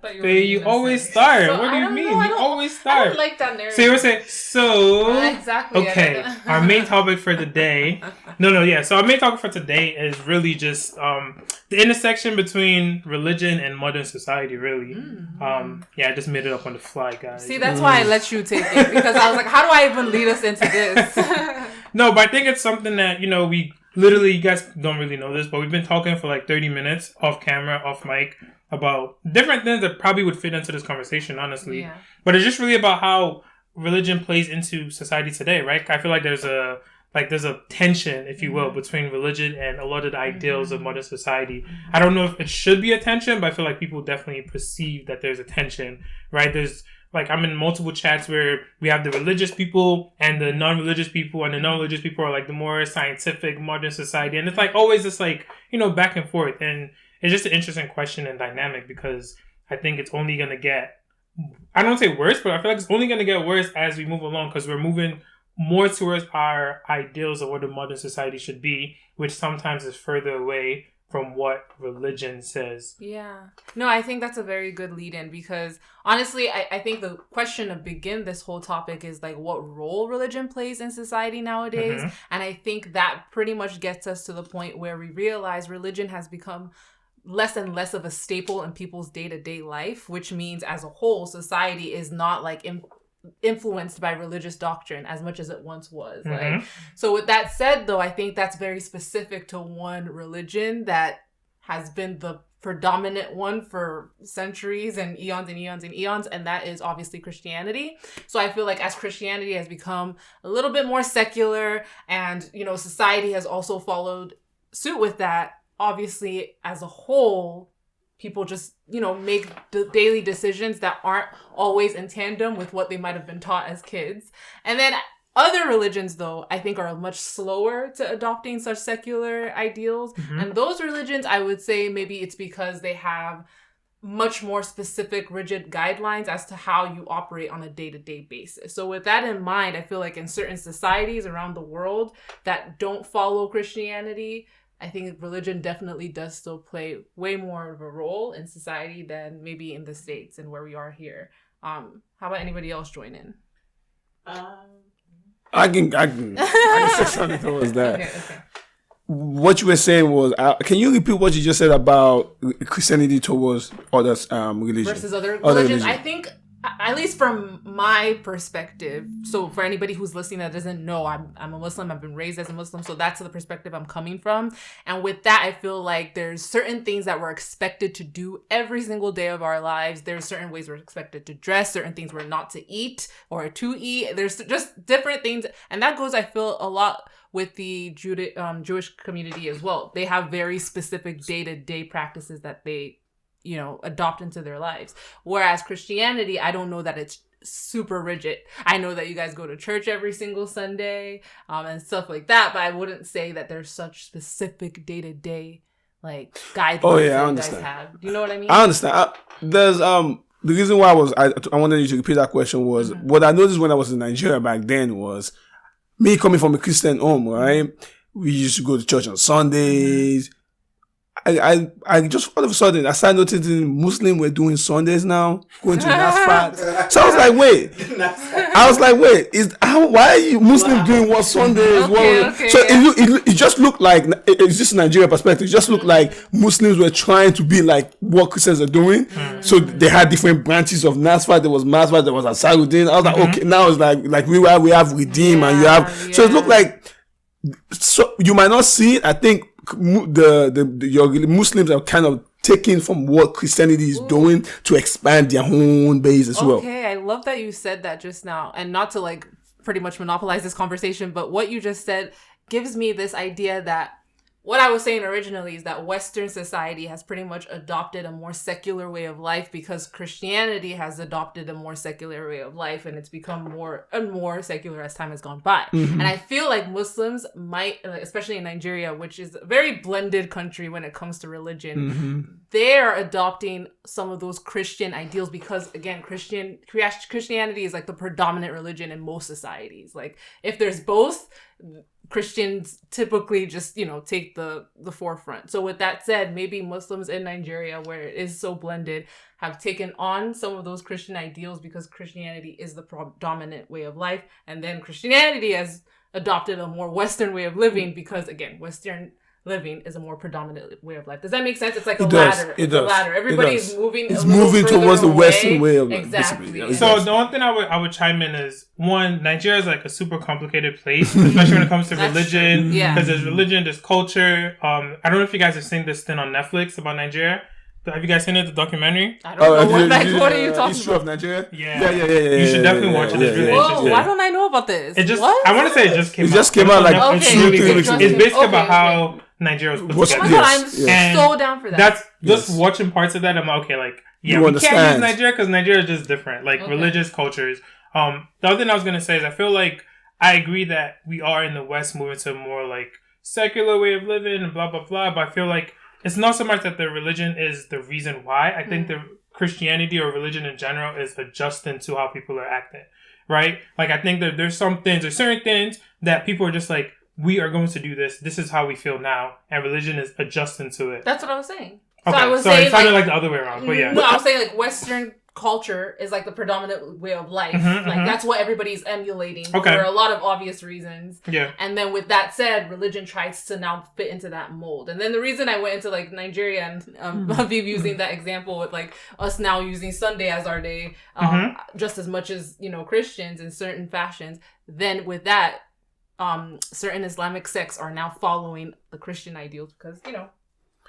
Fey, you always start. So, what do you mean? You always start. I don't like that narrative. So you were saying, exactly. Okay, our main topic for the day. So our main topic for today is really just the intersection between religion and modern society, really. I just made it up on the fly, guys. See, that's why I let you take it, because I was like, how do I even lead us into this? No, but I think it's something that, we literally, you guys don't really know this, but we've been talking for like 30 minutes off camera, off mic, about different things that probably would fit into this conversation, honestly. Yeah. But it's just really about how religion plays into society today, right? I feel like there's a tension, if you will, between religion and a lot of the ideals of modern society. I don't know if it should be a tension, but I feel like people definitely perceive that there's a tension, right? There's I'm in multiple chats where we have the religious people and the non-religious people, and the non-religious people are like the more scientific modern society. And it's always this back and forth. And it's just an interesting question and dynamic, because I think it's only going to get, I don't say worse, but I feel like it's only going to get worse as we move along, because we're moving more towards our ideals of what a modern society should be, which sometimes is further away from what religion says. Yeah. No, I think that's a very good lead-in, because honestly, I think the question to begin this whole topic is what role religion plays in society nowadays. And I think that pretty much gets us to the point where we realize religion has become less and less of a staple in people's day-to-day life, which means as a whole, society is not influenced by religious doctrine as much as it once was. So with that said, though, I think that's very specific to one religion that has been the predominant one for centuries and eons and eons and eons, and that is obviously Christianity. So I feel like as Christianity has become a little bit more secular, and society has also followed suit with that, obviously as a whole, people just, make daily decisions that aren't always in tandem with what they might have been taught as kids. And then other religions, though, I think are much slower to adopting such secular ideals. And those religions, I would say maybe it's because they have much more specific, rigid guidelines as to how you operate on a day-to-day basis. So with that in mind, I feel like in certain societies around the world that don't follow Christianity, I think religion definitely does still play way more of a role in society than maybe in the States and where we are here. How about anybody else join in? I can say something towards that. Okay. What you were saying was, can you repeat what you just said about Christianity towards other religions? Versus other religions? I think, at least from my perspective, so for anybody who's listening that doesn't know, I'm a Muslim, I've been raised as a Muslim, so that's the perspective I'm coming from. And with that, I feel like there's certain things that we're expected to do every single day of our lives. There's certain ways we're expected to dress, certain things we're not to eat or to eat. There's just different things. And that goes, I feel, a lot with the Jewish community as well. They have very specific day-to-day practices that they adopt into their lives. Whereas Christianity, I don't know that it's super rigid. I know that you guys go to church every single Sunday, and stuff like that, but I wouldn't say that there's such specific day-to-day guidelines that you guys have. Do you know what I mean? I understand. There's the reason why I wanted you to repeat that question was what I noticed when I was in Nigeria back then was me coming from a Christian home, right? We used to go to church on Sundays. I just all of a sudden I started noticing Muslims were doing Sundays now, going to Nasfat. So I was like, wait, why are you Muslims doing what Sundays? So it just looked like, it's just Nigeria perspective. It just looked like Muslims were trying to be like what Christians are doing. So they had different branches of Nasfat. There was Masfat, there was Ansarudin. I was like, okay, now it's like we have Redeem and you have. So it looked like, so you might not see it. I think your Muslims are kind of taking from what Christianity is doing to expand their own base as well. Okay, I love that you said that just now, and not to pretty much monopolize this conversation, but what you just said gives me this idea that what I was saying originally is that Western society has pretty much adopted a more secular way of life because Christianity has adopted a more secular way of life, and it's become more and more secular as time has gone by. And I feel like Muslims might, especially in Nigeria, which is a very blended country when it comes to religion, they're adopting some of those Christian ideals because, again, Christianity is the predominant religion in most societies. If there's both, Christians typically just, take the forefront. So with that said, maybe Muslims in Nigeria, where it is so blended, have taken on some of those Christian ideals because Christianity is the predominant way of life. And then Christianity has adopted a more Western way of living because, again, Western living is a more predominant way of life. Does that make sense? It's like a ladder. It's a ladder. Everybody's moving. It's moving towards the Western way of life. Exactly. So the one thing I would chime in is, one, Nigeria is like a super complicated place, especially when it comes to religion. Yeah. Because there's religion, there's culture. I don't know if you guys have seen this thing on Netflix about Nigeria. Have you guys seen it, the documentary? I don't know. What are you talking about? History of Nigeria? Yeah. You should definitely watch it. It's really interesting. Why don't I know about this? It just, what? I want to say it just came out. It just came out like it's really good. It's basically about how Nigeria was put together. I'm so down for that. That's just watching parts of that. I'm like, okay, like, yeah, we can't use Nigeria because Nigeria is just different, like religious cultures. The other thing I was gonna say is I feel like I agree that we are in the West moving to a more like secular way of living and blah blah blah. But I feel like it's not so much that the religion is the reason why. I think the Christianity or religion in general is adjusting to how people are acting, right? Like I think that there's certain things that people are just like, we are going to do this. This is how we feel now. And religion is adjusting to it. That's what I was saying. Okay, so I was saying, it sounded like the other way around, but yeah. No, I was saying like Western culture is like the predominant way of life. Like that's what everybody's emulating for a lot of obvious reasons. Yeah. And then with that said, religion tries to now fit into that mold. And then the reason I went into like Nigeria and Habib using that example with like us now using Sunday as our day, just as much as, Christians in certain fashions, then with that, certain Islamic sects are now following the Christian ideals because,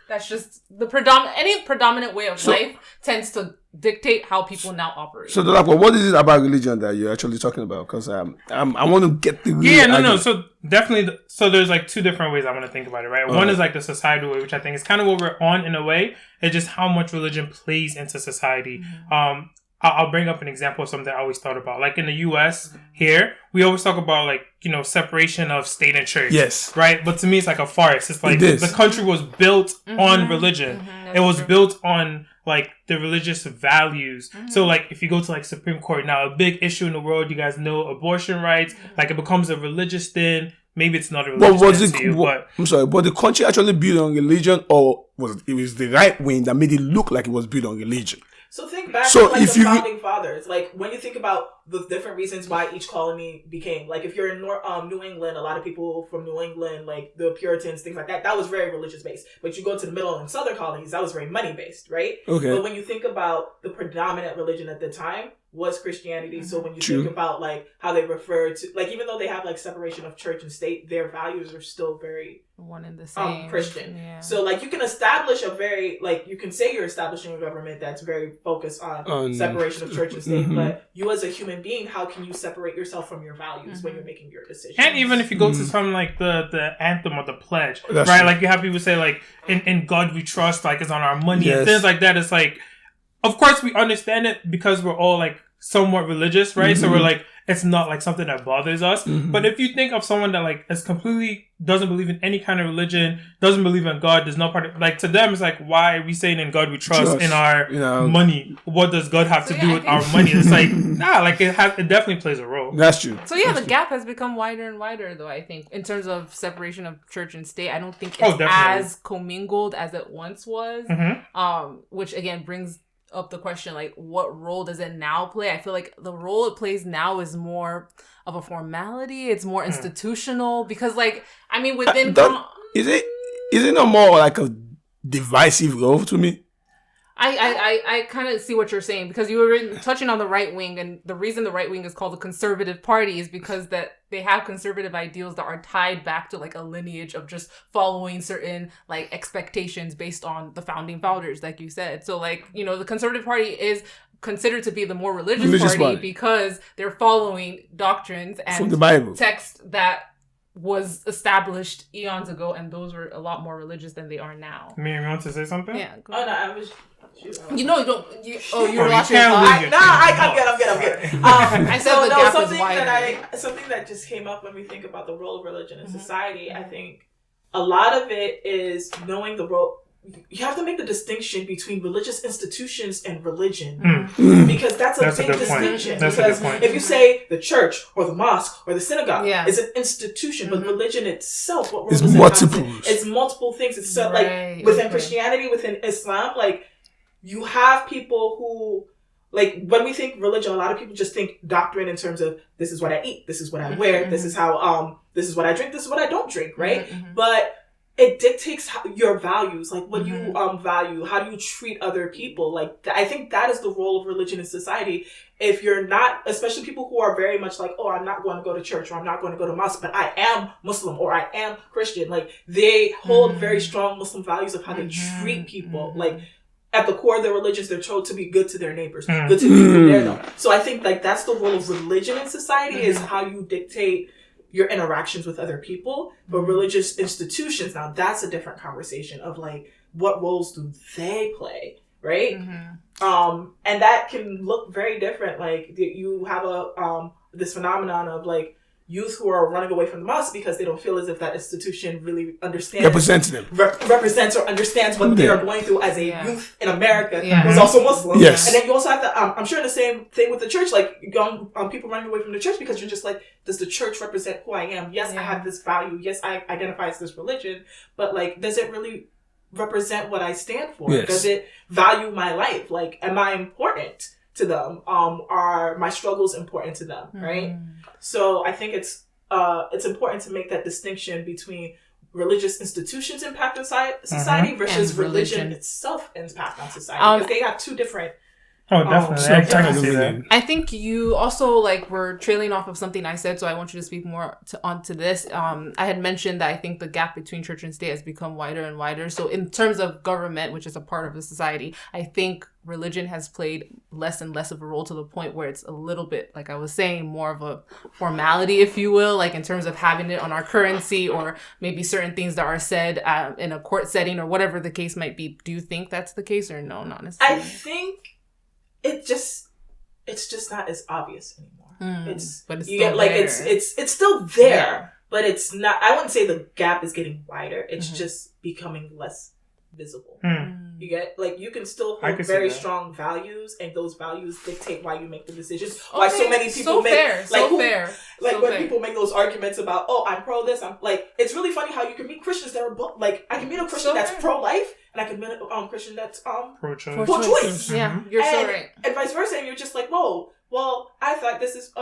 that's just the predominant way of life tends to dictate how people now operate. So, Dolapo, what is it about religion that you're actually talking about? Because I want to get the real no. So definitely, so there's like two different ways I want to think about it, right? One is like the societal way, which I think is kind of what we're on in a way. It's just how much religion plays into society. I'll bring up an example of something I always thought about. Like in the U.S. here, we always talk about like, separation of state and church. Yes. Right? But to me, it's like a farce. It's like the country was built on religion. It was built on like the religious values. So like if you go to like Supreme Court now, a big issue in the world, you guys know abortion rights, like it becomes a religious thing. Maybe it's not a religious thing to you, but... I'm sorry, but the country actually built on religion, or was it the right wing that made it look like it was built on religion? So think back to like the founding fathers. Like when you think about the different reasons why each colony became, like if you're in New England, a lot of people from New England, like the Puritans, things like that was very religious based. But you go to the middle and southern colonies, that was very money based, right? Okay. But when you think about the predominant religion at the time was Christianity. So when you think about like how they refer to, like even though they have like separation of church and state, their values are still very one and the same Christian. Yeah. So like you can establish you can say you're establishing a government that's very focused on separation of church and state, but you as a human being, how can you separate yourself from your values when you're making your decisions? And even if you go to something like the anthem or the pledge, right? True. Like you have people say like in God we trust, like it's on our money and things like that. It's like, of course we understand it because we're all like somewhat religious, right? So we're like, it's not like something that bothers us. But if you think of someone that like is completely doesn't believe in any kind of religion, doesn't believe in God, does not like to them it's like, why are we saying in God we trust in our money? What does God have to do with our money? It's like, like it definitely plays a role. That's true. So yeah, the gap has become wider and wider though, I think, in terms of separation of church and state. I don't think it's as commingled as it once was. Which again brings up the question, like what role does it now play? I feel like the role it plays now is more of a formality. It's more institutional because like, I mean, within... Is it not more like a divisive role to me? I kind of see what you're saying because you were touching on the right wing, and the reason the right wing is called the conservative party is because that they have conservative ideals that are tied back to like a lineage of just following certain like expectations based on the founding fathers, like you said. So like, the conservative party is considered to be the more religious party because they're following doctrines and from the Bible text that was established eons ago, and those were a lot more religious than they are now. Mariam, you want to say something? Yeah. Go ahead. I was... You were watching. I'm good. I said the gap is wider. Something that just came up when we think about the role of religion in society. I think a lot of it is knowing the role you have to make the distinction between religious institutions and religion, because that's a big distinction. That's because a good point. If you say the church or the mosque or the synagogue is an institution, but religion itself, what is multiple. It's multiple things. It's so, like within Christianity, within Islam, like you have people who. Like, when we think religion, a lot of people just think doctrine in terms of, this is what I eat, this is what I wear, this is how, this is what I drink, this is what I don't drink, right? But it dictates your values, like what you value, how do you treat other people. Like, I think that is the role of religion in society. If you're not, especially people who are very much like, oh, I'm not going to go to church, or I'm not going to go to mosque, but I am Muslim, or I am Christian. Like, they hold very strong Muslim values of how they treat people. Like, at the core of their religions, they're told to be good to their neighbors, good to people near them. So I think like that's the role of religion in society, is how you dictate your interactions with other people. But religious institutions, now that's a different conversation of like, what roles do they play, right? And that can look very different. Like you have this phenomenon of like youth who are running away from the mosque because they don't feel as if that institution really understands, represents or understands what they are going through as a youth in America who's also Muslim. Yes. And then you also have to, I'm sure the same thing with the church, like young people running away from the church because you're just like, does the church represent who I am? Yes, I have this value. Yes, I identify as this religion, but like, does it really represent what I stand for? Yes. Does it value my life? Like, am I important to them? Are my struggles important to them? Right? So I think it's important to make that distinction between religious institutions impact on society versus religion itself impact on society, because they have two different. Oh, definitely. I think you also like were trailing off of something I said, so I want you to speak more onto this. I had mentioned that I think the gap between church and state has become wider and wider. So in terms of government, which is a part of the society, I think religion has played less and less of a role, to the point where it's a little bit, like I was saying, more of a formality, if you will, like in terms of having it on our currency, or maybe certain things that are said in a court setting, or whatever the case might be. Do you think that's the case, or no, not necessarily? I think it's just not as obvious anymore. But it's you still get like there. it's still there, but it's not. I wouldn't say the gap is getting wider. It's just becoming less visible. You get like you can still hold very strong values, and those values dictate why you make the decisions. Why so many people people make those arguments about, oh, I'm pro this. I'm like, it's really funny how you can meet Christians that are like, I can meet a Christian that's pro life, and I can meet a Christian that's pro-choice. Yeah, you're so right. And vice versa, and you're just like, whoa, well, I thought this is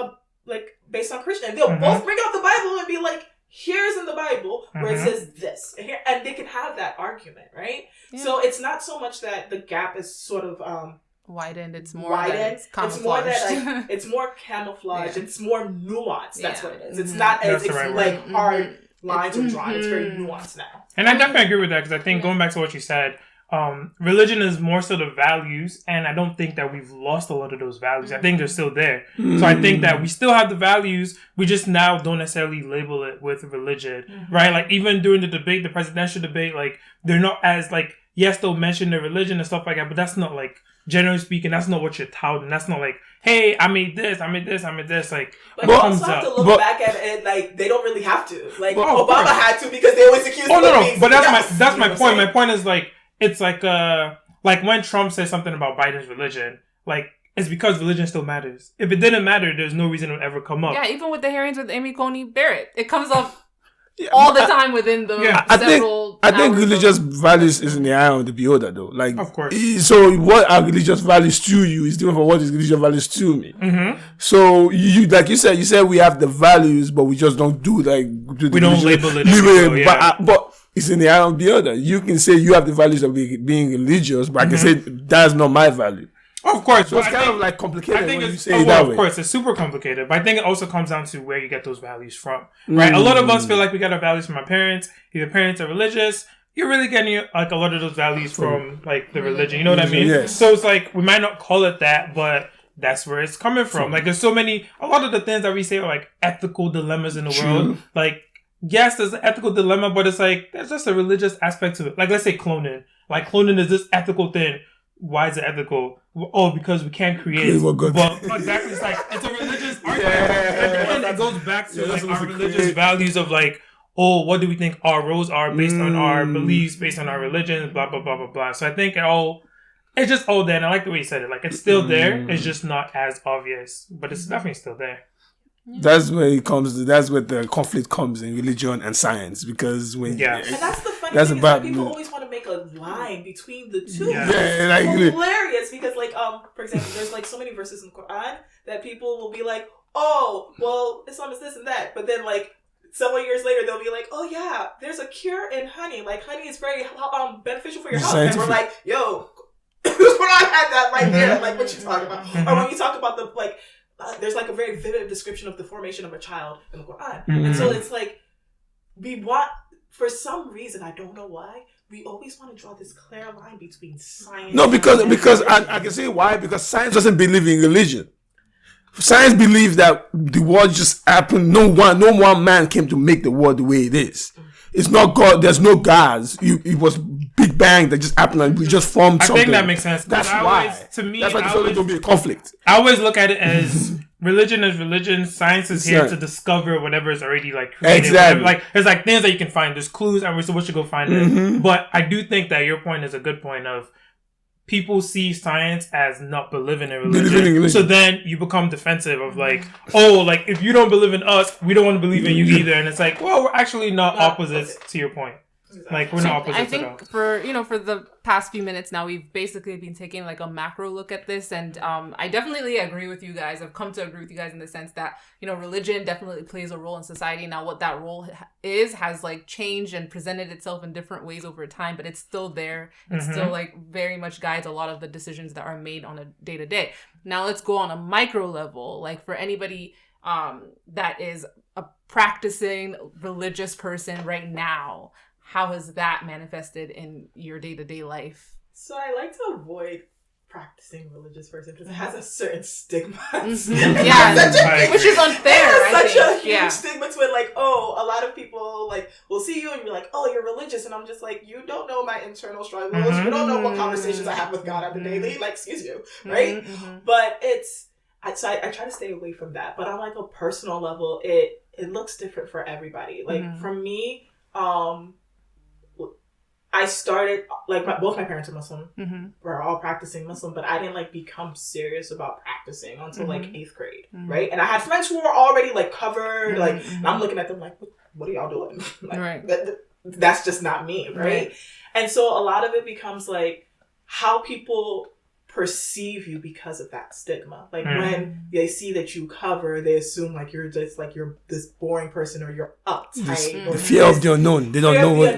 like based on Christian. And they'll both bring out the Bible and be like, here's in the Bible where it says this, and they can have that argument, right? Yeah. So it's not so much that the gap is sort of widened. It's more that it's camouflage. It's more that like it's more camouflage. It's more nuanced. That's what it is. It's not as like hard lines are drawn. It's very nuanced now. And I definitely agree with that, because I think going back to what you said, religion is more so the values, and I don't think that we've lost a lot of those values. I think they're still there. So I think that we still have the values, we just now don't necessarily label it with religion, right? Like even during the debate, the presidential debate, like they're not as like, yes, they'll mention their religion and stuff like that, but that's not like, generally speaking, that's not what you're touting. That's not like, hey, I made this. Like, but you also have to look back at it like they don't really have to. Like Obama had to, because they always accused him of being but that's my point. My point is like, it's like when Trump says something about Biden's religion, like, it's because religion still matters. If it didn't matter, there's no reason it would ever come up. Yeah, even with the hearings with Amy Coney Barrett, it comes up all the time within the several I think religious values is in the eye of the beholder, though. Like, of course. So what are religious values to you is different from what is religious values to me. So you like you said we have the values, but we just don't do we don't label it. But it's in the eye of the other. You can say you have the values of being religious, but I can say that's not my value. Of course. So it's kind of like complicated when you say it that way. Of course, it's super complicated. But I think it also comes down to where you get those values from, right? A lot of us feel like we get our values from our parents. If your parents are religious, you're really getting like a lot of those values from like the religion. You know what I mean? Yes. So it's like, we might not call it that, but that's where it's coming from. Like, there's so many, a lot of the things that we say are like ethical dilemmas in the world. Like, yes, there's an ethical dilemma, but it's like, there's just a religious aspect to it. Like, let's say cloning. Like, cloning is this ethical thing. Why is it ethical? Oh, because we can't create. But exactly, it's like, it's a religious argument. And it goes back to like our religious values of like, oh, what do we think our roles are based on our beliefs, based on our religion, blah, blah, blah, blah, blah. So I think it's just all there. And I like the way you said it. Like, it's still there. It's just not as obvious, but it's definitely still there. That's where it comes. That's where the conflict comes in religion and science, because when and that's the funny thing is that people always want to make a line between the two. Hilarious, because like for example, there's like so many verses in the Quran that people will be like, oh, well, Islam is this and that, but then like several years later they'll be like, oh yeah, there's a cure in honey. Like honey is very beneficial for your health, and we're like, yo, Quran had that right there. Like what you talking about? Or when you talk about the like. There's like a very vivid description of the formation of a child in the Quran. And so it's like, we want, for some reason, I don't know why, we always want to draw this clear line between science. No, because I can say why, because science doesn't believe in religion. Science believes that the world just happened. No one man came to make the world the way it is. It's not God. There's no gods. It was Big Bang that just happened and we just formed something. I think that makes sense. That's why. To me, that's why there's always going to be a conflict. I always look at it as religion is religion. Science is here to discover whatever is already like created. Exactly. Like there's like things that you can find. There's clues, and so we should go find it. But I do think that your point is a good point of people see science as not believing in religion. So then you become defensive of like, oh, like if you don't believe in us, we don't want to believe in you either. And it's like, well, we're actually not opposites to your point. Like we're not opposites I think at all. for the past few minutes now, we've basically been taking like a macro look at this, and I definitely agree with you guys. I've come to agree with you guys in the sense that religion definitely plays a role in society. Now, what that role has like changed and presented itself in different ways over time, but it's still there. It still like very much guides a lot of the decisions that are made on a day to day. Now, let's go on a micro level. Like for anybody that is a practicing religious person right now. How has that manifested in your day-to-day life? So I like to avoid practicing religious person because it has a certain stigma. Yeah, which is unfair. Such a huge stigma to it. Like, oh, a lot of people like will see you and be like, oh, you're religious, and I'm just like, you don't know my internal struggles. You don't know what conversations I have with God on the daily. Like, excuse you, right? But I try to stay away from that. But on like a personal level, it looks different for everybody. Like for me, I started, like, both my parents are Muslim. We're all practicing Muslim, but I didn't, like, become serious about practicing until, like, 8th grade, right? And I had friends who were already, like, covered, like, and I'm looking at them like, what are y'all doing? Like, that's just not me, right? And so a lot of it becomes, like, how people perceive you because of that stigma. Like when they see that you cover, they assume like you're just like you're this boring person or you're uptight. The fear of the unknown. They don't know what.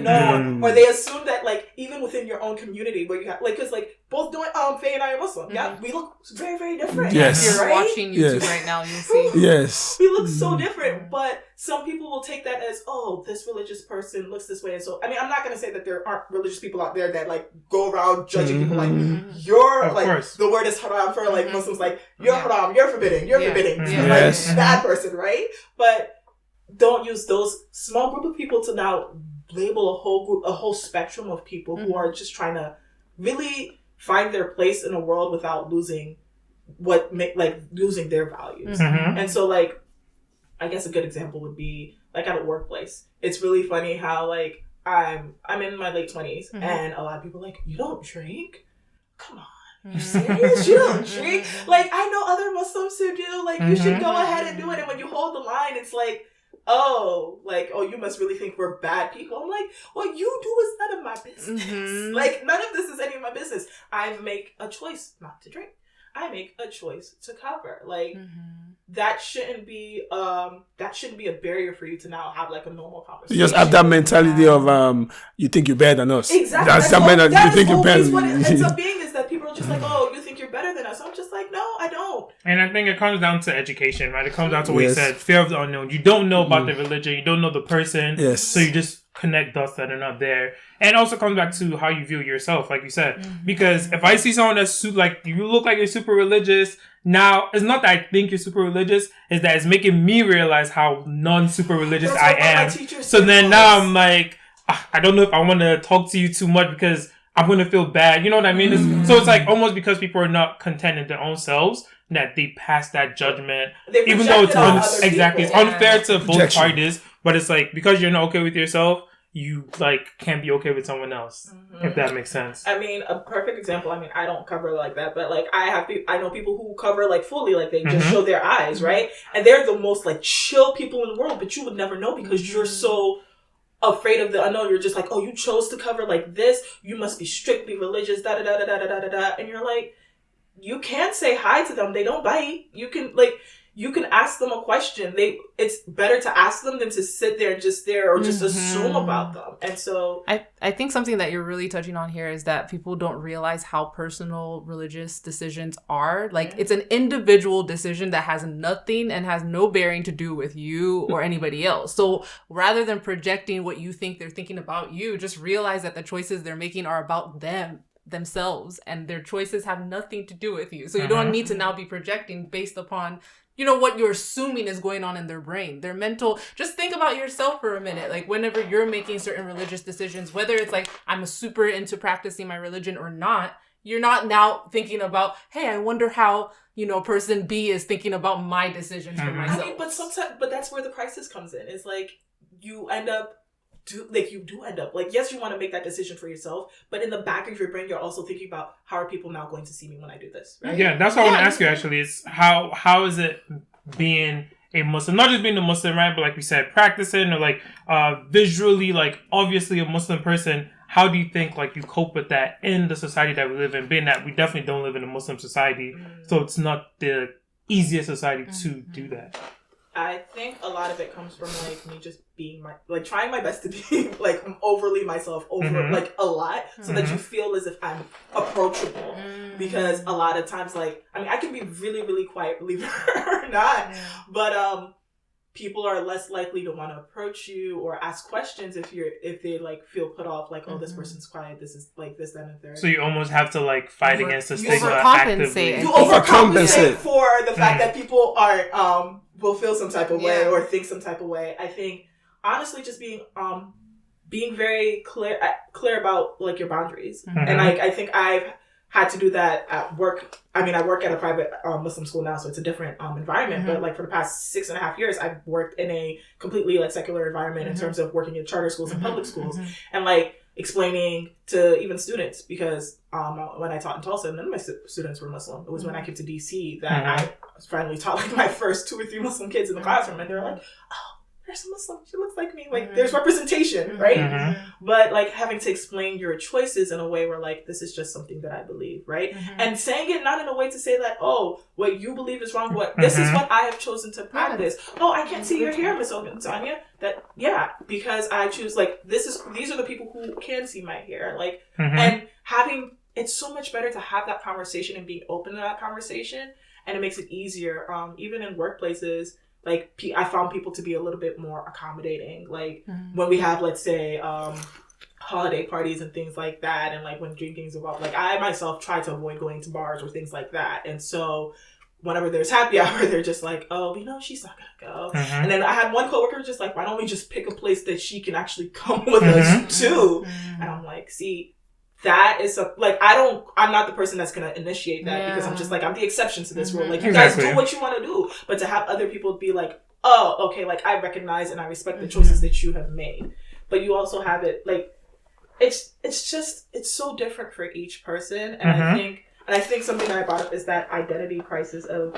Or they assume that like even within your own community where you have like because like both doing Fey and I are Muslim. Yeah, we look very very different. Yes, if you're watching YouTube right now, you'll see. Yes, we look so different, but some people will take that as, oh, this religious person looks this way. And so, I mean, I'm not going to say that there aren't religious people out there that, like, go around judging people like, you're, like, the word is haram for, like, Muslims, like, you're haram, you're forbidding, Yes. Like, bad person, right? But don't use those small group of people to now label a whole spectrum of people who are just trying to really find their place in a world without losing losing their values. And so, like, I guess a good example would be like at a workplace. It's really funny how like I'm in my late 20s and a lot of people are like, you don't drink? Come on. You serious? You don't drink? Like I know other Muslims who do. Like you should go ahead and do it. And when you hold the line, it's like, oh, you must really think we're bad people. I'm like, what you do is none of my business. Like none of this is any of my business. I make a choice not to drink. I make a choice to cover. Like that shouldn't be a barrier for you to now have like a normal conversation. You just have that mentality of you think you're better than us. Exactly. That's the mentality. You think you're better. What it ends up being is that people are just like, oh, you think you're better than us. I'm just like, no, I don't. And I think it comes down to education, right? It comes down to what you said, fear of the unknown. You don't know about the religion. You don't know the person. Yes. So you just connect dots that are not there. And it also comes back to how you view yourself, like you said. Because if I see someone that's like, you look like you're super religious, now, it's not that I think you're super religious, it's that it's making me realize how non-super religious I am. So then now I'm like, I don't know if I want to talk to you too much because I'm going to feel bad. You know what I mean? So it's like almost because people are not content in their own selves that they pass that judgment. Even though it's it's unfair to both parties. But it's like, because you're not okay with yourself, you like can't be okay with someone else, if that makes sense. I mean, a perfect example. I mean, I don't cover like that, but like I know people who cover like fully, like they just show their eyes, right? And they're the most like chill people in the world, but you would never know because you're so afraid of the unknown. You're just like, oh, you chose to cover like this. You must be strictly religious. Da da da da da da da da. And you're like, you can't say hi to them. They don't bite. You can ask them a question. It's better to ask them than to sit there and just stare or just assume about them. And so I think something that you're really touching on here is that people don't realize how personal religious decisions are. Like, it's an individual decision that has nothing and has no bearing to do with you or anybody else. So rather than projecting what you think they're thinking about you, just realize that the choices they're making are about themselves, and their choices have nothing to do with you. So you don't need to now be projecting based upon what you're assuming is going on in their brain, their mental. Just think about yourself for a minute. Like, whenever you're making certain religious decisions, whether it's like, I'm super into practicing my religion or not, you're not now thinking about, hey, I wonder how, person B is thinking about my decisions for myself. I mean, but that's where the crisis comes in. It's like, you end up yes, you want to make that decision for yourself, but in the back of your brain, you're also thinking about, how are people now going to see me when I do this, right? Yeah, that's what I want to ask you, actually. Is how is it being a Muslim, not just being a Muslim, right, but like we said, practicing, or like visually, like obviously a Muslim person. How do you think like you cope with that in the society that we live in, being that we definitely don't live in a Muslim society, so it's not the easiest society to do that? I think a lot of it comes from like me just being trying my best to be like overly myself like a lot, so that you feel as if I'm approachable. Because a lot of times, like, I mean, I can be really, really quiet, believe it or not, but people are less likely to want to approach you or ask questions if they like feel put off, like, oh, this person's quiet, this is like this, that, and third. So you almost have to like fight against the stigma actively. You overcompensate for the fact that people are will feel some type of way or think some type of way. I think honestly, just being very clear about like your boundaries, and I think I've had to do that at work. I mean, I work at a private Muslim school now, so it's a different environment. But like for the past 6.5 years, I've worked in a completely like secular environment in terms of working in charter schools and public schools, and like explaining to even students, because when I taught in Tulsa, none of my students were Muslim. It was when I came to DC that I finally taught like my first 2 or 3 Muslim kids in the classroom, and they're like, oh, there's a Muslim, she looks like me. Like, there's representation, right? But like having to explain your choices in a way where like, this is just something that I believe, right? And saying it not in a way to say that, oh, what you believe is wrong, this is what I have chosen to practice. Oh, I can't see your hair, Miss Tanya. Because I choose, like, these are the people who can see my hair. Like, and it's so much better to have that conversation and being open to that conversation, and it makes it easier. Even in workplaces, like, I found people to be a little bit more accommodating. Like, when we have, let's say, holiday parties and things like that, and like when drinking's involved, like I myself try to avoid going to bars or things like that. And so whenever there's happy hour, they're just like, oh, she's not gonna go. And then I had one coworker just like, why don't we just pick a place that she can actually come with us to? And I'm like, see, that is I'm not the person that's going to initiate that, because I'm just like, I'm the exception to this rule. Like, you guys do what you want to do. But to have other people be like, oh, okay, like, I recognize and I respect the choices that you have made. But you also have it, like, it's so different for each person. And I think something that I brought up is that identity crisis of,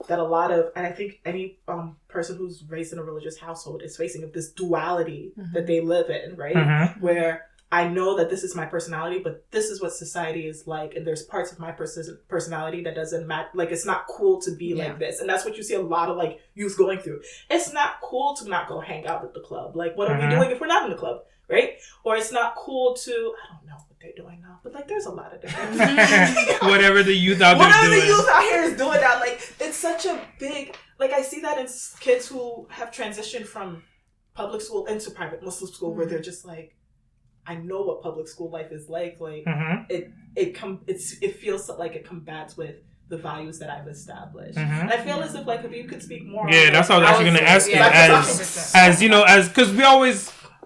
that a lot of, and I think any person who's raised in a religious household is facing, of this duality that they live in, right? Where I know that this is my personality, but this is what society is like. And there's parts of my personality that doesn't match. Like, it's not cool to be like this. And that's what you see a lot of like youth going through. It's not cool to not go hang out at the club. Like, what are we doing if we're not in the club? Right? Or it's not cool to, I don't know what they're doing now, but like, there's a lot of different whatever the youth out here is doing now. Like, it's such a big, like, I see that in kids who have transitioned from public school into private Muslim school, where they're just like, I know what public school life is like. Like, it feels like it combats with the values that I've established. And I feel as if like Habib could speak more. Yeah, that's what I was actually going to ask you. As you know, because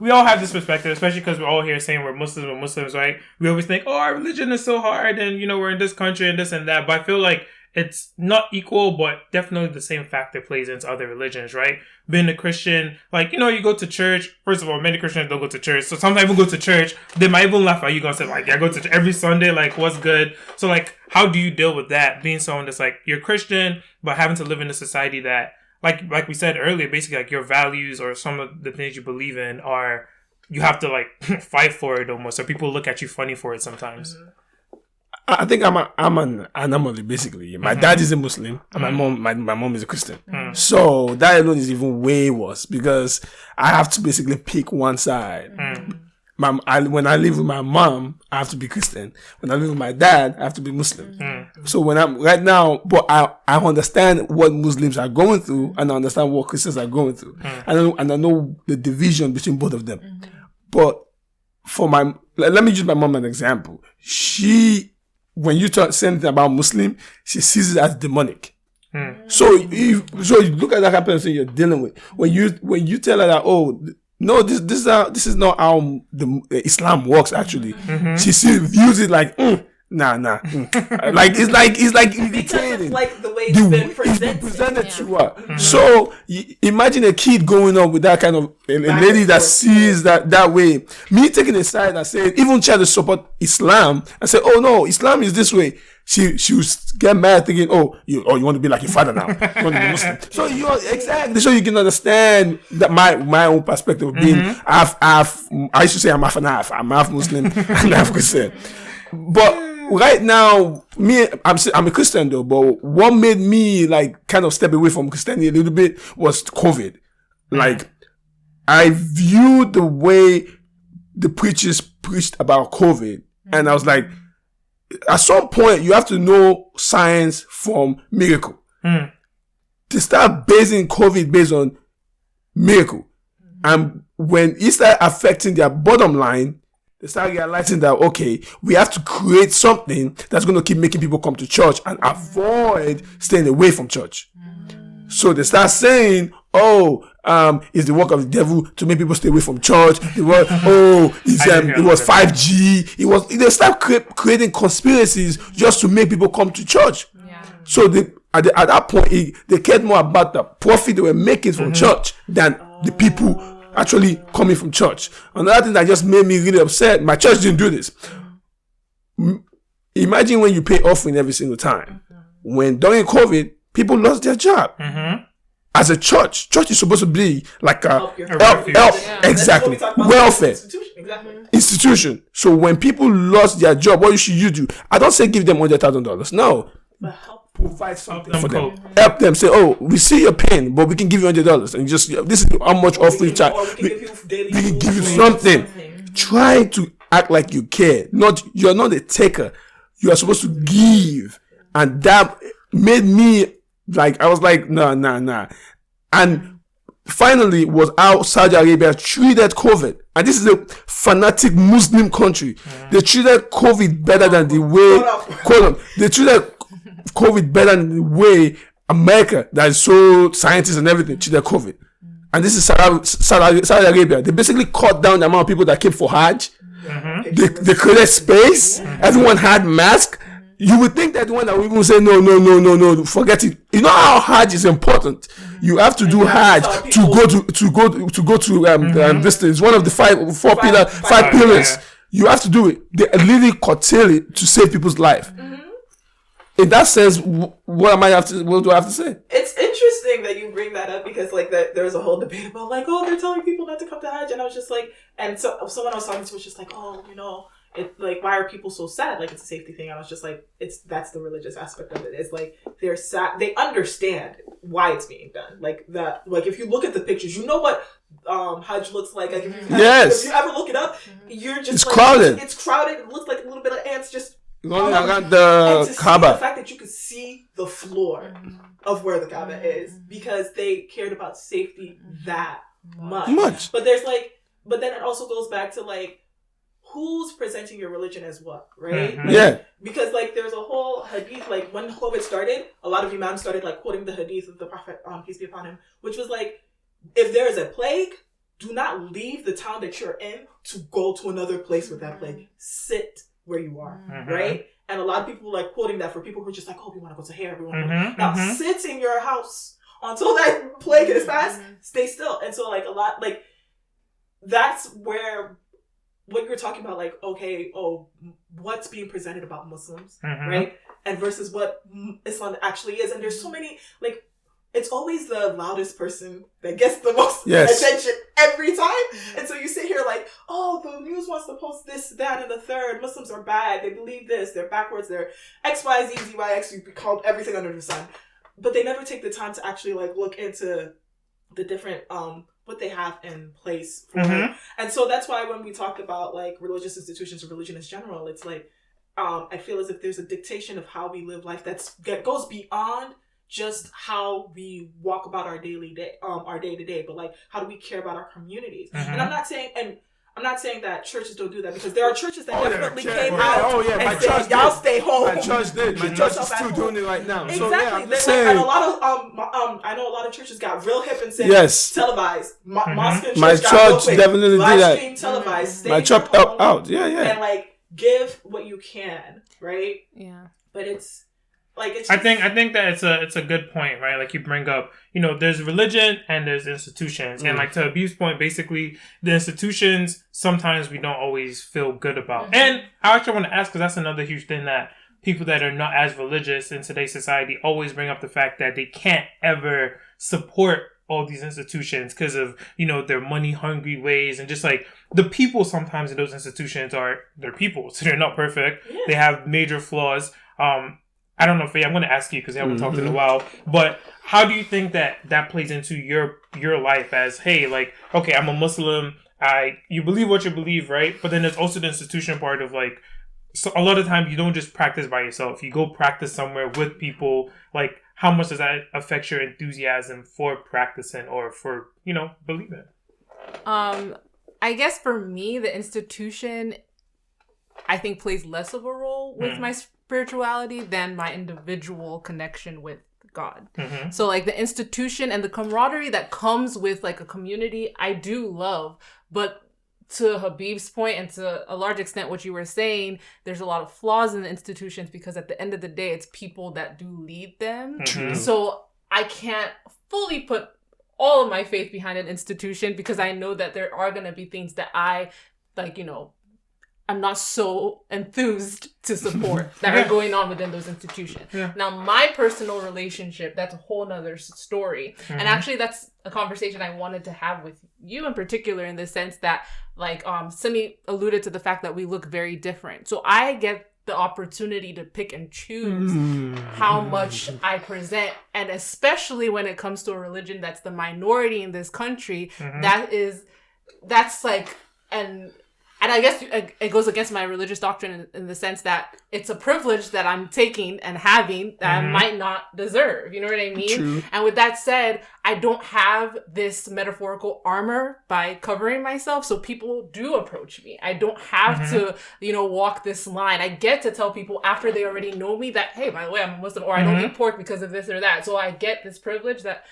we all have this perspective, especially because we're all here saying we're Muslims, right? We always think, oh, our religion is so hard, and we're in this country and this and that. But I feel like it's not equal, but definitely the same factor plays into other religions, right? Being a Christian, like, you go to church. First of all, many Christians don't go to church. So sometimes people go to church, they might even laugh at you and say, like, I go to church every Sunday, like, what's good? So, like, how do you deal with that? Being someone that's like, you're Christian, but having to live in a society that, like we said earlier, basically, like, your values or some of the things you believe in are, you have to, like, fight for it almost. So people look at you funny for it sometimes. Mm-hmm. I think I'm an anomaly, basically. My dad is a Muslim and my mom is a Christian. So that alone is even way worse because I have to basically pick one side. When I live with my mom, I have to be Christian. When I live with my dad, I have to be Muslim. So when I'm right now, but I understand what Muslims are going through and I understand what Christians are going through. And I know the division between both of them. But let me use my mom as an example. When you say anything about Muslim, she sees it as demonic. So you look at that kind of person you're dealing with. When you tell her that, oh, no, this is not how the Islam works. Actually, she views it like, nah. Like it's like because of like the way it's been presented to her. So imagine a kid growing up with that kind of a lady that sees that way. Me taking a side and saying, even try to support Islam and say, oh no, Islam is this way. She would get mad thinking, you want to be like your father now. You want to be Muslim. So exactly so you can understand that my own perspective of being I used to say I'm half and half. I'm half Muslim and half Christian. But right now, I'm a Christian though, but what made me like kind of step away from Christianity a little bit was COVID. Like, I viewed the way the preachers preached about COVID, and I was like, at some point, you have to know science from miracle. To start basing COVID based on miracle. And when it started affecting their bottom line, they start realizing that, okay, we have to create something that's going to keep making people come to church and avoid staying away from church. So they start saying, it's the work of the devil to make people stay away from church. It was 5G. They start creating conspiracies just to make people come to church. Yeah. So at that point, they cared more about the profit they were making from church than the people actually coming from church. Another thing that just made me really upset, my church didn't do this. Imagine when you pay offering every single time. When during COVID, people lost their job. As a church is supposed to be like a help, exactly, welfare institution. So when people lost their job, what should you do? I don't say give them $100,000. No, provide something for them. Help them. Say, we see your pain, but we can give you $100, and just this is how much offering charge. We can give you something. Try to act like you care. You're not a taker. You are supposed to give, and that made me. Like, I was like, nah. And finally was how Saudi Arabia treated COVID. And this is a fanatic Muslim country. They treated COVID better than the way, they treated COVID better than the way America, that is so scientists and everything, treated COVID. And this is Saudi Arabia. They basically cut down the amount of people that came for Hajj. They created space. Everyone had masks. You would think that the one that we will say no, forget it. You know how Hajj is important. You have to do Hajj to go to this thing. It's one of the five pillars. Yeah. You have to do it. They literally curtail it to save people's life. In that sense, what do I have to say? It's interesting that you bring that up because like there's a whole debate about like, they're telling people not to come to Hajj, and I was just like, and so someone I was talking to was just like, it like, why are people so sad? Like, it's a safety thing. I was just like, that's the religious aspect of it. It's like they're sad. They understand why it's being done. Like that. Like if you look at the pictures, you know what Hajj looks like. Like if you ever look it up, you're just crowded. It's crowded. It looks like a little bit of ants just going around the Kaaba. The fact that you could see the floor of where the Kaaba is because they cared about safety that much. But then it also goes back to like, who's presenting your religion as what, right? Because like there's a whole hadith, like when COVID started, a lot of imams started like quoting the hadith of the Prophet, peace be upon him, which was like, if there is a plague, do not leave the town that you're in to go to another place with that plague. Sit where you are, right? And a lot of people like quoting that for people who are just like, oh, we want to go to here. We want to now sit in your house until that plague is past. Stay still. And so like a lot, like that's where what you're talking about, like, okay, what's being presented about Muslims, right? And versus what Islam actually is. And there's so many, like, it's always the loudest person that gets the most attention every time. And so you sit here like, oh, the news wants to post this, that, and the third. Muslims are bad. They believe this. They're backwards. They're X, Y, Z, Z, Y, X. You called everything under the sun. But they never take the time to actually, like, look into the different, what they have in place for it. And so that's why when we talk about, like, religious institutions or religion in general, it's like, I feel as if there's a dictation of how we live life that goes beyond just how we walk about our day to day, but like how do we care about our communities? And I'm not saying that churches don't do that, because there are churches that definitely came out and said, y'all stay home. My church did. My church is still doing it right now. Exactly. So, and a lot of I know a lot of churches got real hip and said televised. Mosque and my church definitely did that. Live stream televised. My church helped out. And like give what you can, right? Yeah. But it's like it's. I think that it's a good point, right? Like you bring up, there's religion and there's institutions, and like to Habib's point, basically the institutions sometimes we don't always feel good about. And I actually want to ask, because that's another huge thing that people that are not as religious in today's society always bring up, the fact that they can't ever support all these institutions because of their money hungry ways, and just like the people sometimes in those institutions they're people, so they're not perfect. They have major flaws. I don't know, Fey, I'm going to ask you because we haven't talked in a while, but how do you think that plays into your life as, hey, like, okay, I'm a Muslim, you believe what you believe, right? But then there's also the institution part of like, so a lot of times you don't just practice by yourself. You go practice somewhere with people. Like, how much does that affect your enthusiasm for practicing or for, believing? I guess for me, the institution, I think, plays less of a role with my spirituality than my individual connection with God. So like the institution and the camaraderie that comes with like a community, I do love. But to Habib's point, and to a large extent what you were saying, there's a lot of flaws in the institutions, because at the end of the day, it's people that do lead them. So I can't fully put all of my faith behind an institution, because I know that there are going to be things that I, like, I'm not so enthused to support that are going on within those institutions. Now, my personal relationship, that's a whole nother story. And actually, that's a conversation I wanted to have with you in particular, in the sense that, like, Simi alluded to the fact that we look very different. So I get the opportunity to pick and choose how much I present. And especially when it comes to a religion that's the minority in this country, that's like, and I guess it goes against my religious doctrine in the sense that it's a privilege that I'm taking and having that I might not deserve. You know what I mean? True. And with that said, I don't have this metaphorical armor by covering myself. So people do approach me. I don't have to, walk this line. I get to tell people after they already know me that, hey, by the way, I'm a Muslim, or I don't eat pork because of this or that. So I get this privilege that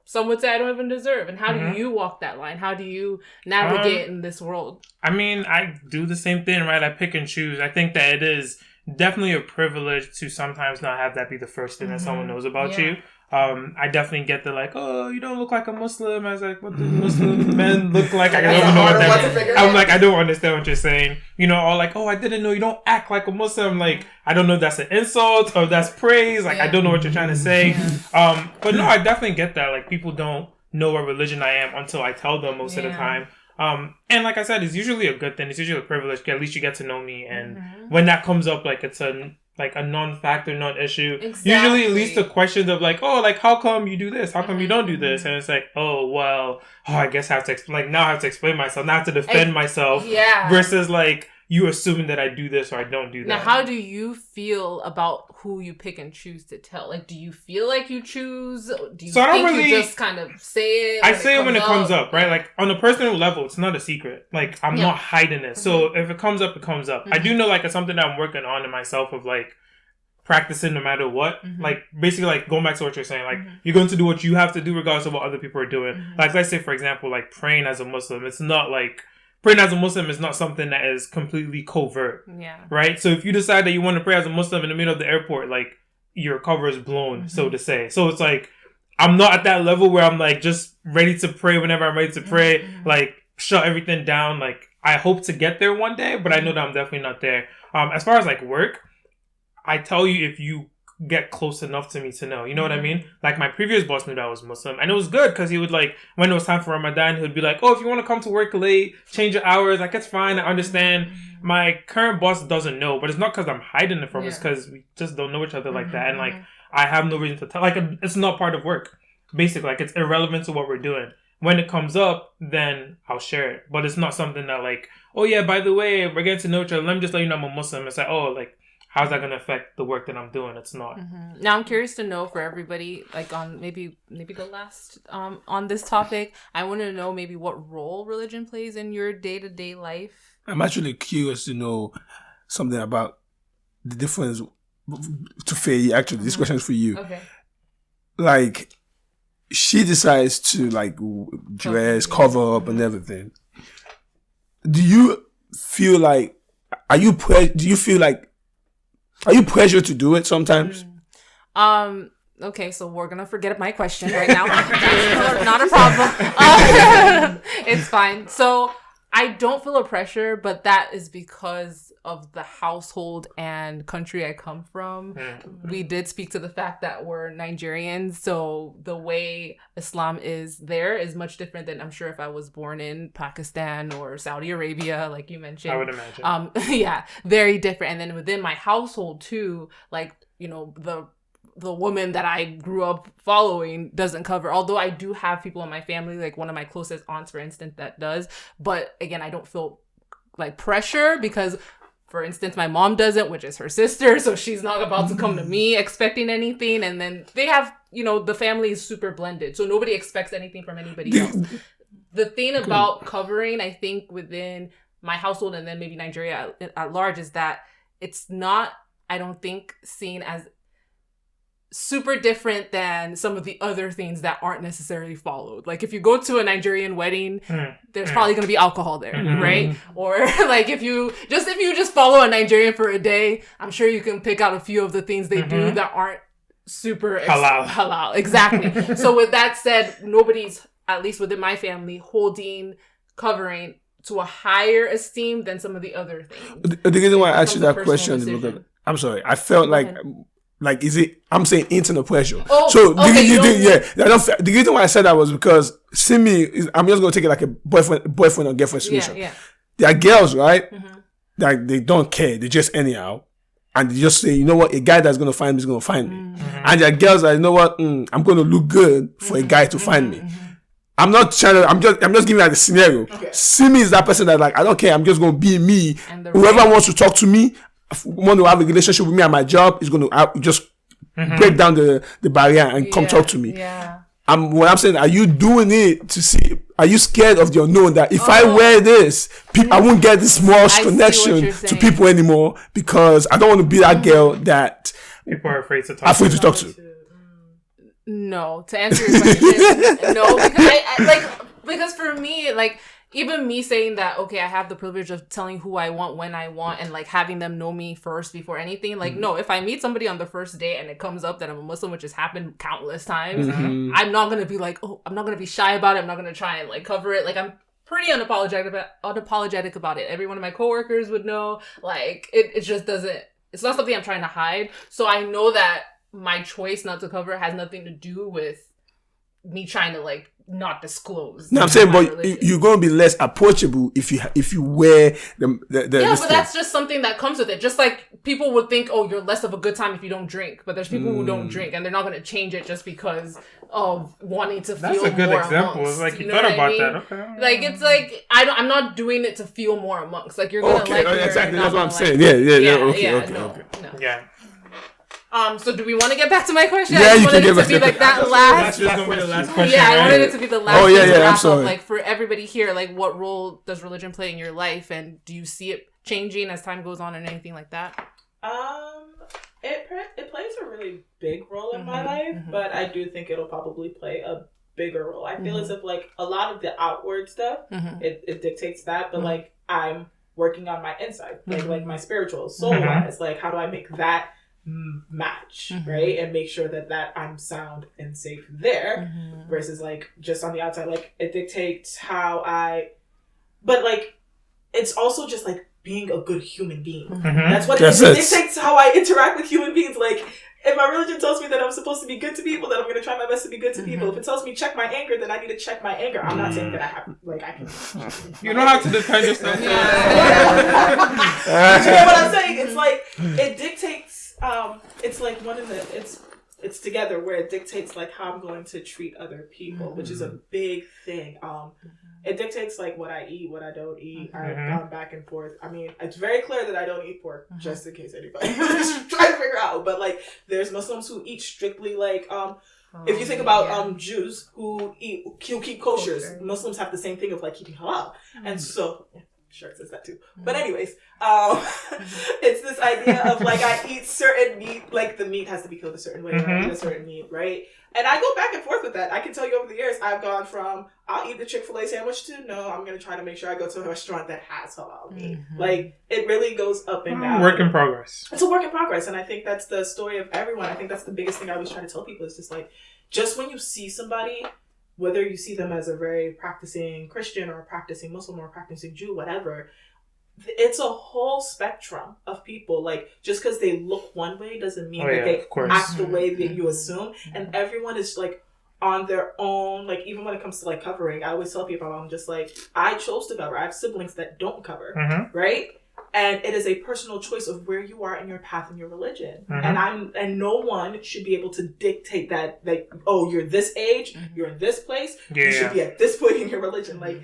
some would say I don't even deserve. And how do you walk that line? How do you navigate in this world? I mean, I do the same thing, right? I pick and choose. I think that it is definitely a privilege to sometimes not have that be the first thing that someone knows about you. I definitely get the like, oh, you don't look like a Muslim. I was like, what do Muslim men look like? I don't even know what that is. I'm like, I don't understand what you're saying. Or like, oh, I didn't know you don't act like a Muslim. Like, I don't know if that's an insult or if that's praise. Like, I don't know what you're trying to say. But no, I definitely get that. Like, people don't know what religion I am until I tell them most of the time. And like I said, it's usually a good thing. It's usually a privilege. At least you get to know me. And when that comes up, like, it's a non-factor, non-issue. Exactly. Usually it leads to questions of like, oh, like, how come you do this? How come you don't do this? And it's like, I guess I have to explain. Now I have to explain myself. Now I have to defend myself. Yeah. Versus like you assuming that I do this or I don't do that. Now, how do you feel about who you pick and choose to tell? Like, do you feel like you choose? Do you you just kind of say it? I say it when it comes up, right? Like, on a personal level, it's not a secret. Like, I'm not hiding it. So, if it comes up, it comes up. I do know, like, it's something that I'm working on in myself of, like, practicing no matter what. Like, basically, like, going back to what you're saying, like, you're going to do what you have to do regardless of what other people are doing. Like, let's say, for example, like, praying as a Muslim, it's not, like, praying as a Muslim is not something that is completely covert. Yeah. Right? So if you decide that you want to pray as a Muslim in the middle of the airport, like, your cover is blown, so to say. So it's like, I'm not at that level where I'm like just ready to pray whenever I'm ready to pray, like shut everything down. Like, I hope to get there one day, but I know that I'm definitely not there. As far as like work, I tell you if you get close enough to me to know, you know what I mean? Like, my previous boss knew that I was Muslim, and it was good because he would like, when it was time for Ramadan, he would be like, oh, if you want to come to work late, change your hours, like, it's fine, I understand. My current boss doesn't know, but it's not because I'm hiding it from us, because we just don't know each other like that, and like, I have no reason to tell, like, it's not part of work, basically, like, it's irrelevant to what we're doing. When it comes up, then I'll share it, but it's not something that like, oh yeah, by the way, we're getting to know each other, let me just let you know I'm a Muslim. It's like, oh, like, how's that going to affect the work that I'm doing? It's not. Now, I'm curious to know for everybody, like on maybe the last on this topic, I want to know maybe what role religion plays in your day-to-day life. I'm actually curious to know something about the difference. To Faye, actually, this question is for you. Okay. Like, she decides to like dress, cover up, and everything. Do you feel like? Do you feel like? Are you pressured to do it sometimes? Okay, so we're gonna forget my question right now. Not a problem. It's fine. So I don't feel a pressure, but that is because of the household and country I come from. We did speak to the fact that we're Nigerians, so the way Islam is there is much different than, I'm sure, if I was born in Pakistan or Saudi Arabia, like you mentioned. I would imagine. Yeah, very different. And then within my household too, like, you know, the woman that I grew up following doesn't cover, although I do have people in my family, like one of my closest aunts, for instance, that does. But again, I don't feel like pressure because, for instance, my mom doesn't, which is her sister, so she's not about to come to me expecting anything. And then they have, you know, the family is super blended, so nobody expects anything from anybody else. The thing about covering, I think, within my household and then maybe Nigeria at large is that it's not, I don't think, seen as super different than some of the other things that aren't necessarily followed. Like, if you go to a Nigerian wedding, there's probably going to be alcohol there, right? Or like if you just follow a Nigerian for a day, I'm sure you can pick out a few of the things they do that aren't super halal. Exactly. So with that said, nobody's, at least within my family, holding covering to a higher esteem than some of the other things. The reason why I asked you that question is because, I'm sorry, I felt like, is it? I'm saying internal pressure. Oh, so okay, the reason why I said that was because, see me, I'm just gonna take it like a boyfriend or girlfriend situation. Yeah. There are girls, right? That they don't care. They just anyhow, and they just say, you know what, a guy that's gonna find me is gonna find me. And there are girls that, you know what, I'm gonna look good for a guy to find me. I'm not trying to. I'm just giving like a scenario. Okay. Simi is that person that like, I don't care. I'm just gonna be me. Whoever wants to talk to me, want to have a relationship with me at my job, is going to just break down the barrier and come talk to me. Yeah. What I'm saying, are you doing it to see? Are you scared of the unknown that if I wear this, I won't get this small connection to people anymore because I don't want to be that girl that people are afraid to talk to. No, to answer your question, no, because because for me, like, even me saying that, okay, I have the privilege of telling who I want when I want and like having them know me first before anything. Like, no, if I meet somebody on the first date and it comes up that I'm a Muslim, which has happened countless times, I'm not going to be like, oh, I'm not going to be shy about it. I'm not going to try and like cover it. Like, I'm pretty unapologetic about it. Every one of my coworkers would know. Like, it just doesn't, it's not something I'm trying to hide. So I know that my choice not to cover has nothing to do with me trying to like not disclose. No, I'm saying, but you're going to be less approachable if you wear the but that's just something that comes with it. Just like people would think, oh, you're less of a good time if you don't drink, but there's people who don't drink and they're not going to change it just because of wanting to feel more. That's a good example. It's like you thought about that. Okay. Like, it's like I'm not doing it to feel more amongst. Like, you're gonna like it. Exactly. That's what I'm saying. Yeah. So do we want to get back to my question? Yeah, you can get back to it. Like that last. Question. Yeah, I wanted it to be the last. Oh yeah. I'm sorry. Like, for everybody here, like, what role does religion play in your life, and do you see it changing as time goes on, and anything like that? It plays a really big role in my life, but I do think it'll probably play a bigger role. I feel as if like a lot of the outward stuff, it dictates that, but like I'm working on my inside, like my spiritual soul wise, like how do I make that match, right? And make sure that I'm sound and safe there versus like just on the outside. Like it dictates how but like it's also just like being a good human being. That's what it dictates how I interact with human beings. Like if my religion tells me that I'm supposed to be good to people, then I'm going to try my best to be good to people. If it tells me check my anger, then I need to check my anger. I'm not saying that I have, like, I can. You don't have to defend yourself. You know what I'm saying? It's like, it dictates, it's like one of the, it's together where it dictates like how I'm going to treat other people, which is a big thing. It dictates like what I eat, what I don't eat. I've gone back and forth. I mean, it's very clear that I don't eat pork, just in case anybody is trying to figure out. But like, there's Muslims who eat strictly like if you think about Jews who keep koshers, Muslims have the same thing of like keeping halal, and so. Sure, it says that too. But anyways, it's this idea of like I eat certain meat, like the meat has to be killed a certain way, or I eat a certain meat, right? And I go back and forth with that. I can tell you over the years, I've gone from I'll eat the Chick-fil-A sandwich to no, I'm gonna try to make sure I go to a restaurant that has halal meat. Like it really goes up and down. Work in progress. It's a work in progress, and I think that's the story of everyone. I think that's the biggest thing I always try to tell people is just like, just when you see somebody, whether you see them as a very practicing Christian or a practicing Muslim or a practicing Jew, whatever, it's a whole spectrum of people. Like, just because they look one way doesn't mean that they act the way that you assume. And everyone is, like, on their own. Like, even when it comes to, like, covering, I always tell people, I'm just like, I chose to cover. I have siblings that don't cover, right? And it is a personal choice of where you are in your path in your religion. And no one should be able to dictate that, like, oh, you're this age, you're in this place, you should be at this point in your religion. Like,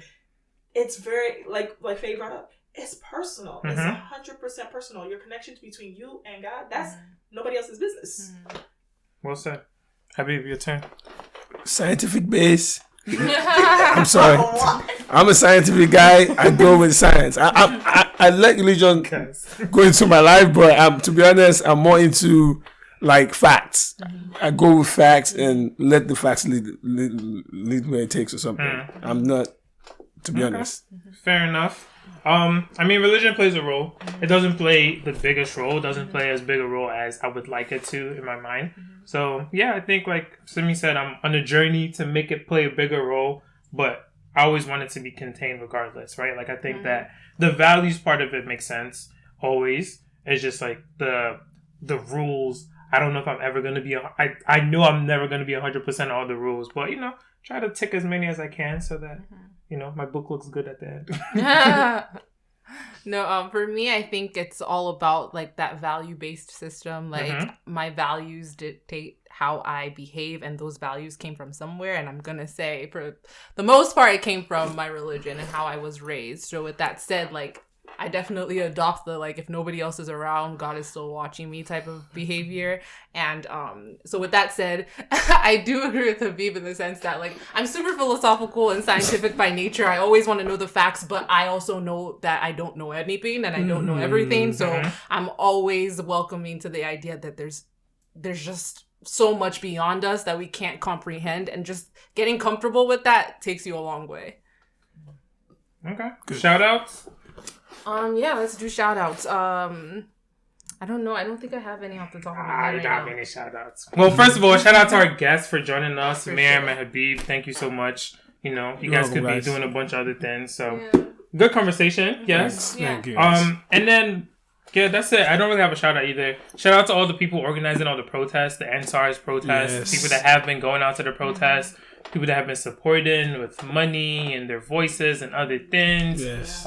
it's very, like Faye brought up, it's personal. It's 100% personal. Your connections between you and God, that's nobody else's business. Well said. Habib, your turn. Scientific base. I'm sorry. I'm a scientific guy. I go with science. I let religion go into my life, but to be honest, I'm more into like facts. I go with facts and let the facts lead where it takes or something. I'm not, to be honest. Fair enough. I mean, religion plays a role. It doesn't play the biggest role. It doesn't play as big a role as I would like it to in my mind. So, yeah, I think, like Simi said, I'm on a journey to make it play a bigger role, but I always want it to be contained regardless, right? Like, I think that the values part of it makes sense, always. It's just, like, the rules. I don't know if I'm ever going to be... I know I'm never going to be 100% all the rules, but, you know, try to tick as many as I can so that... You know, my book looks good at the end. No, for me, I think it's all about like that value-based system. Like my values dictate how I behave, and those values came from somewhere. And I'm gonna say, for the most part, it came from my religion and how I was raised. So with that said, like I definitely adopt the like if nobody else is around, God is still watching me type of behavior. And so with that said, I do agree with Habib in the sense that like I'm super philosophical and scientific by nature. I always want to know the facts, but I also know that I don't know anything and I don't know everything. So I'm always welcoming to the idea that there's just so much beyond us that we can't comprehend, and just getting comfortable with that takes you a long way. Okay. Shout outs? Yeah, let's do shout outs. I don't know. I don't think I have any off the top of my head. I don't have any shout outs. Well, first of all, shout out to our guests for joining us, Mariam and Habib. Thank you so much. You know, you guys could be doing a bunch of other things. So, good conversation. Yes. Thank you. And then, yeah, that's it. I don't really have a shout out either. Shout out to all the people organizing all the protests, the NSARS protests, people that have been going out to the protests, people that have been supporting with money and their voices and other things. Yes.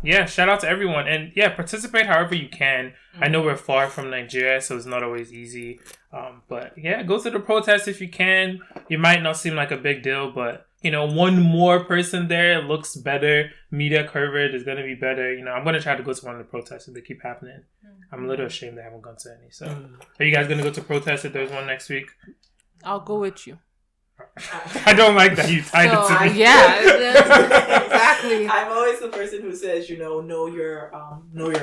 Yeah, shout out to everyone. And yeah, participate however you can. I know we're far from Nigeria, so it's not always easy. But yeah, go to the protest if you can. You might not seem like a big deal, but you know, one more person there looks better. Media coverage is going to be better. You know, I'm going to try to go to one of the protests if they keep happening. I'm a little ashamed I haven't gone to any. So are you guys going to go to protests if there's one next week? I'll go with you. I don't like that you tied it to me. Yeah, exactly. I'm always the person who says, know your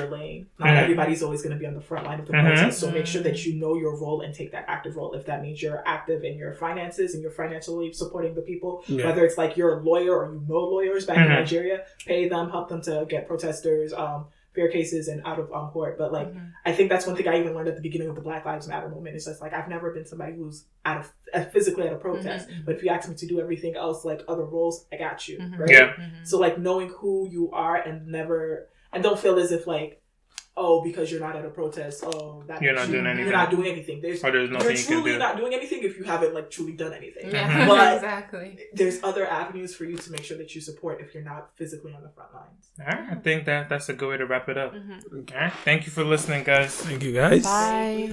lane. Not everybody's always going to be on the front line of the process. So make sure that you know your role and take that active role. If that means you're active in your finances and you're financially supporting the people, whether it's like you're a lawyer or you know lawyers back in Nigeria, pay them, help them to get protesters, fair cases and out of court. But like I think that's one thing I even learned at the beginning of the Black Lives Matter movement. It's just like I've never been somebody who's physically at a protest, but if you ask me to do everything else, like other roles, I got you, right? So like knowing who you are and don't feel as if like, oh, because you're not at a protest, that you're not doing anything. You're not doing anything. There's nothing you're truly not doing anything if you haven't like truly done anything. Yeah, but exactly. There's other avenues for you to make sure that you support if you're not physically on the front lines. All right, I think that's a good way to wrap it up. All right, thank you for listening, guys. Thank you, guys. Bye.